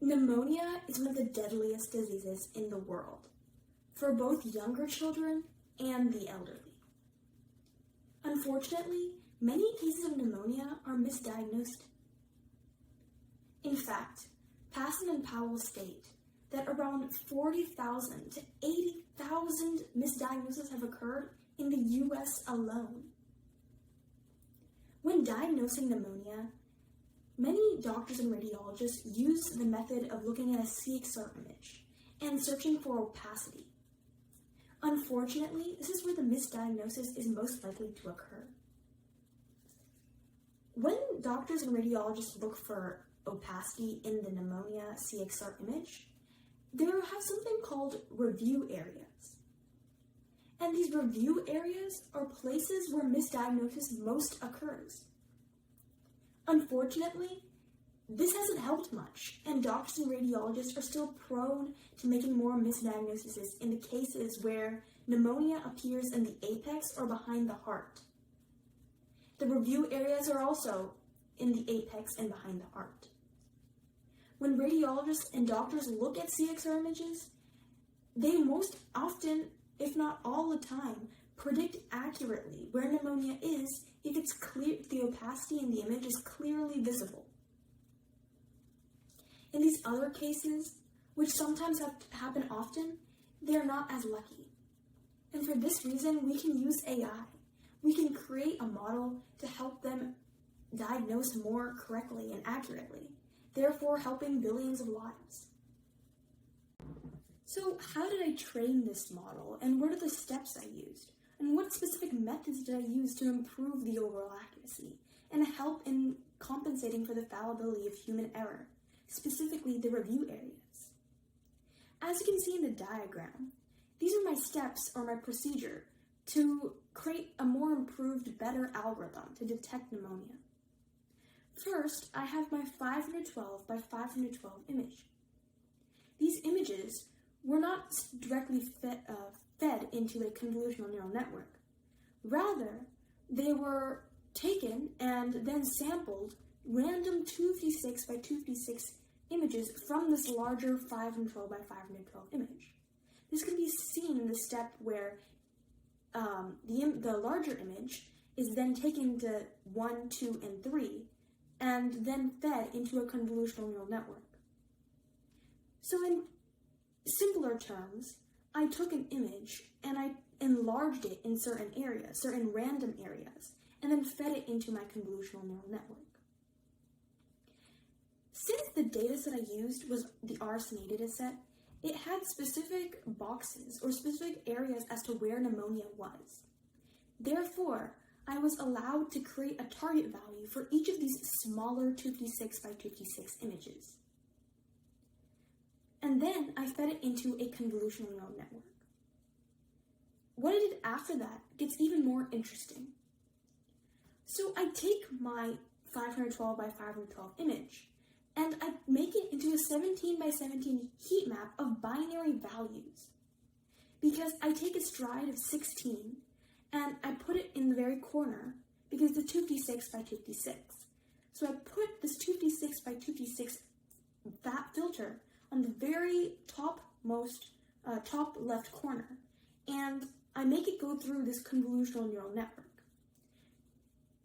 Pneumonia is one of the deadliest diseases in the world, for both younger children and the elderly. Unfortunately, many cases of pneumonia are misdiagnosed. In fact, Passon and Powell state that around 40,000 to 80,000 misdiagnoses have occurred in the US alone. When diagnosing pneumonia, many doctors and radiologists use the method of looking at a CXR image and searching for opacity. Unfortunately, this is where the misdiagnosis is most likely to occur. When doctors and radiologists look for opacity in the pneumonia CXR image, they have something called review areas. And these review areas are places where misdiagnosis most occurs. Unfortunately, this hasn't helped much, and doctors and radiologists are still prone to making more misdiagnoses in the cases where pneumonia appears in the apex or behind the heart. The review areas are also in the apex and behind the heart. When radiologists and doctors look at CXR images, they most often, if not all the time, predict accurately where pneumonia is if it's clear, if the opacity in the image is clearly visible. In these other cases, which sometimes happen often, they're not as lucky. And for this reason, we can use AI. We can create a model to help them diagnose more correctly and accurately, therefore helping billions of lives. So how did I train this model, and what are the steps I used? And what specific methods did I use to improve the overall accuracy and help in compensating for the fallibility of human error, specifically the review areas? As you can see in the diagram, these are my steps or my procedure to create a more improved, better algorithm to detect pneumonia. First, I have my 512 by 512 image. These images were not directly fed into a convolutional neural network. Rather, they were taken and then sampled random 256 by 256 images from this larger 512 by 512 image. This can be seen in the step where the larger image is then taken to 1, 2, and 3, and then fed into a convolutional neural network. So in simpler terms, I took an image and I enlarged it in certain areas, certain random areas, and then fed it into my convolutional neural network. Since the dataset I used was the RSNA dataset, it had specific boxes or specific areas as to where pneumonia was. Therefore, I was allowed to create a target value for each of these smaller 256 by 256 images. And then I fed it into a convolutional neural network. What I did after that gets even more interesting. So I take my 512 by 512 image and I make it into a 17 by 17 heat map of binary values. Because I take a stride of 16 and I put it in the very corner because it's 256 by 256. So I put this 256 by 256 filter on the very top left corner, and I make it go through this convolutional neural network.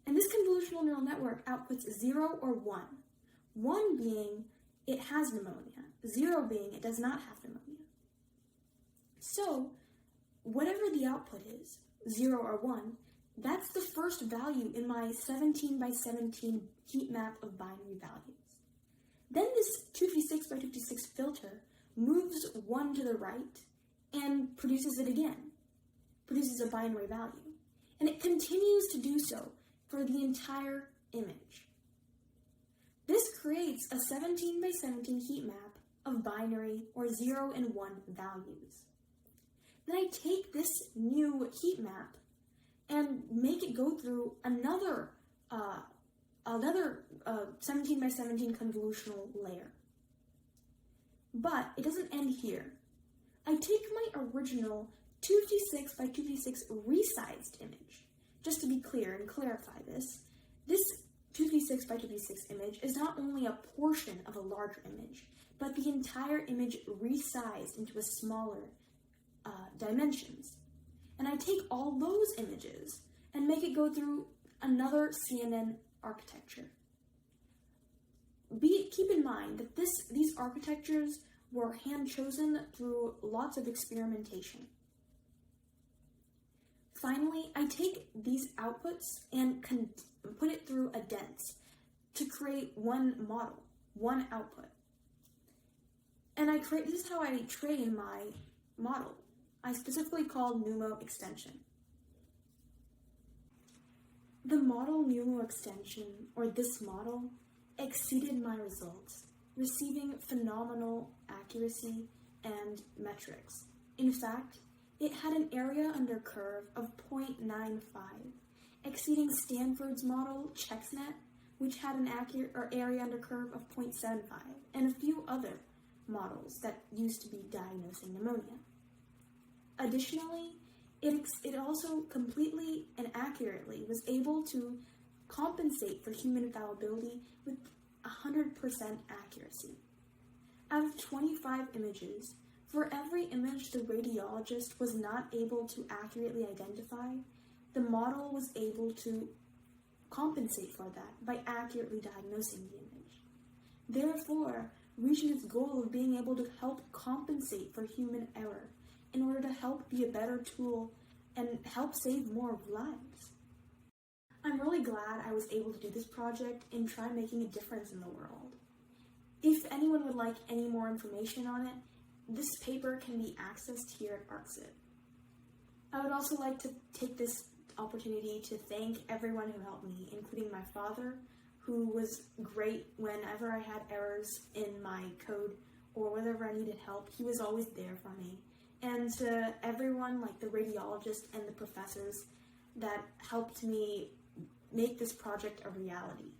And this convolutional neural network outputs 0 or 1. 1 being it has pneumonia, 0 being it does not have pneumonia. So whatever the output is, 0 or 1, that's the first value in my 17 by 17 heat map of binary values. Then this 256 by 256 filter moves 1 to the right and produces it again, produces a binary value. And it continues to do so for the entire image. This creates a 17 by 17 heat map of binary or 0 and 1 values. Then I take this new heat map and make it go through another 17 by 17 convolutional layer. But it doesn't end here. I take my original 256 by 256 resized image. Just to be clear and clarify this 256 by 256 image is not only a portion of a larger image. but the entire image resized into a smaller dimensions. And I take all those images and make it go through another CNN architecture. Keep in mind that these architectures were hand-chosen through lots of experimentation. Finally, I take these outputs and put it through a dense to create one model, one output. And this is how I train my model. I specifically called Pneumo extension. The model Pneumo extension, or this model, exceeded my results, receiving phenomenal accuracy and metrics. In fact, it had an area under curve of 0.95, exceeding Stanford's model CheckSnet, which had an area under curve of 0.75, and a few other models that used to be diagnosing pneumonia. Additionally, it also completely and accurately was able to compensate for human fallibility with 100% accuracy. Out of 25 images, for every image the radiologist was not able to accurately identify, the model was able to compensate for that by accurately diagnosing the image, therefore reaching its goal of being able to help compensate for human error in order to help be a better tool and help save more lives. I'm really glad I was able to do this project and try making a difference in the world. If anyone would like any more information on it, this paper can be accessed here at ArcSit. I would also like to take this opportunity to thank everyone who helped me, including my father, who was great whenever I had errors in my code or whenever I needed help. He was always there for me. And to everyone, like the radiologist and the professors that helped me make this project a reality.